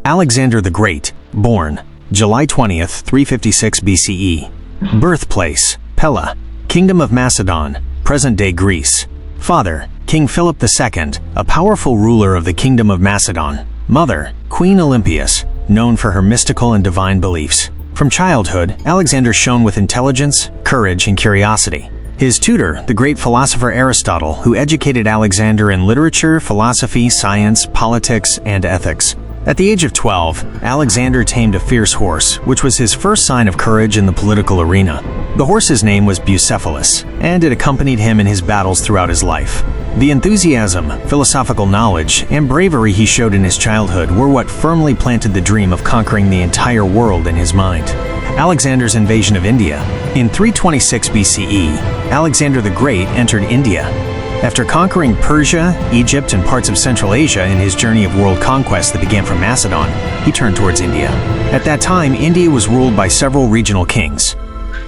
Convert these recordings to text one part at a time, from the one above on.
Alexander the Great, born July 20th, 356 BCE. Birthplace, Pella, Kingdom of Macedon, present-day Greece. Father, King Philip II, a powerful ruler of the Kingdom of Macedon. Mother, Queen Olympias, known for her mystical and divine beliefs. From childhood, Alexander shone with intelligence, courage, and curiosity. His tutor, the great philosopher Aristotle, who educated Alexander in literature, philosophy, science, politics, and ethics. At the age of 12, Alexander tamed a fierce horse, which was his first sign of courage in the political arena. The horse's name was Bucephalus, and it accompanied him in his battles throughout his life. The enthusiasm, philosophical knowledge, and bravery he showed in his childhood were what firmly planted the dream of conquering the entire world in his mind. Alexander's invasion of India. In 326 BCE, Alexander the Great entered India. After conquering Persia, Egypt, and parts of Central Asia in his journey of world conquest that began from Macedon, he turned towards India. At that time, India was ruled by several regional kings.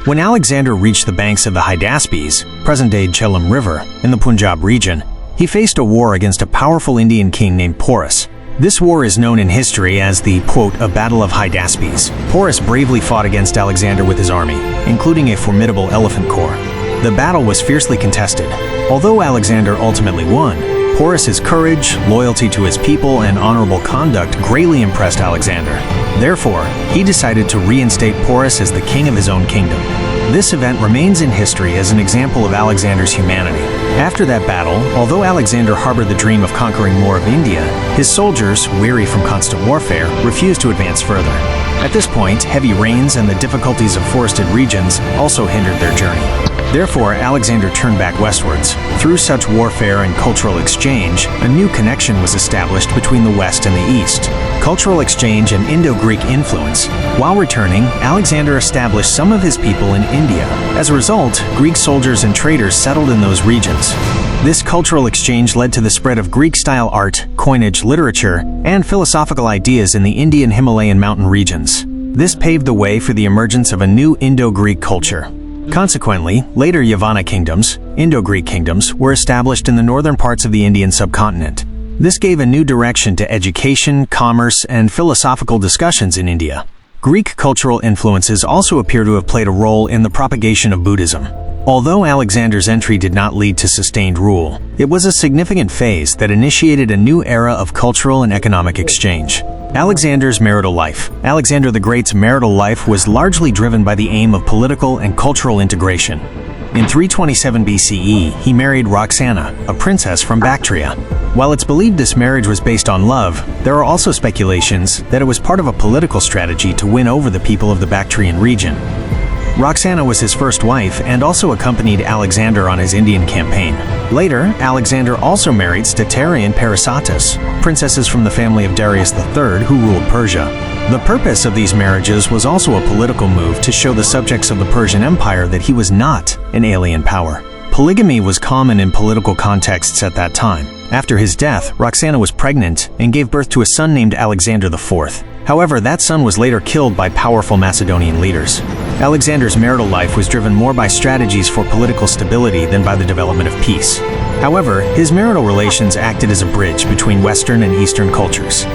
When Alexander reached the banks of the Hydaspes, present-day Jhelum River, in the Punjab region, he faced a war against a powerful Indian king named Porus. This war is known in history as the, quote, a Battle of Hydaspes. Porus bravely fought against Alexander with his army, including a formidable elephant corps. The battle was fiercely contested. Although Alexander ultimately won, Porus's courage, loyalty to his people, and honorable conduct greatly impressed Alexander. Therefore, he decided to reinstate Porus as the king of his own kingdom. This event remains in history as an example of Alexander's humanity. After that battle, although Alexander harbored the dream of conquering more of India, his soldiers, weary from constant warfare, refused to advance further. At this point, heavy rains and the difficulties of forested regions also hindered their journey. Therefore, Alexander turned back westwards. Through such warfare and cultural exchange, a new connection was established between the West and the East. Cultural exchange and Indo-Greek influence. While returning, Alexander established some of his people in India. As a result, Greek soldiers and traders settled in those regions. This cultural exchange led to the spread of Greek-style art, coinage, literature, and philosophical ideas in the Indian Himalayan mountain regions. This paved the way for the emergence of a new Indo-Greek culture. Consequently, later Yavana kingdoms, Indo-Greek kingdoms, were established in the northern parts of the Indian subcontinent. This gave a new direction to education, commerce, and philosophical discussions in India. Greek cultural influences also appear to have played a role in the propagation of Buddhism. Although Alexander's entry did not lead to sustained rule, it was a significant phase that initiated a new era of cultural and economic exchange. Alexander's marital life. Alexander the Great's marital life was largely driven by the aim of political and cultural integration. In 327 BCE, he married Roxana, a princess from Bactria. While it's believed this marriage was based on love, there are also speculations that it was part of a political strategy to win over the people of the Bactrian region. Roxana was his first wife and also accompanied Alexander on his Indian campaign. Later, Alexander also married Statera and Parysatis, princesses from the family of Darius III who ruled Persia. The purpose of these marriages was also a political move to show the subjects of the Persian Empire that he was not an alien power. Polygamy was common in political contexts at that time. After his death, Roxana was pregnant and gave birth to a son named Alexander IV. However, that son was later killed by powerful Macedonian leaders. Alexander's marital life was driven more by strategies for political stability than by the development of peace. However, his marital relations acted as a bridge between Western and Eastern cultures.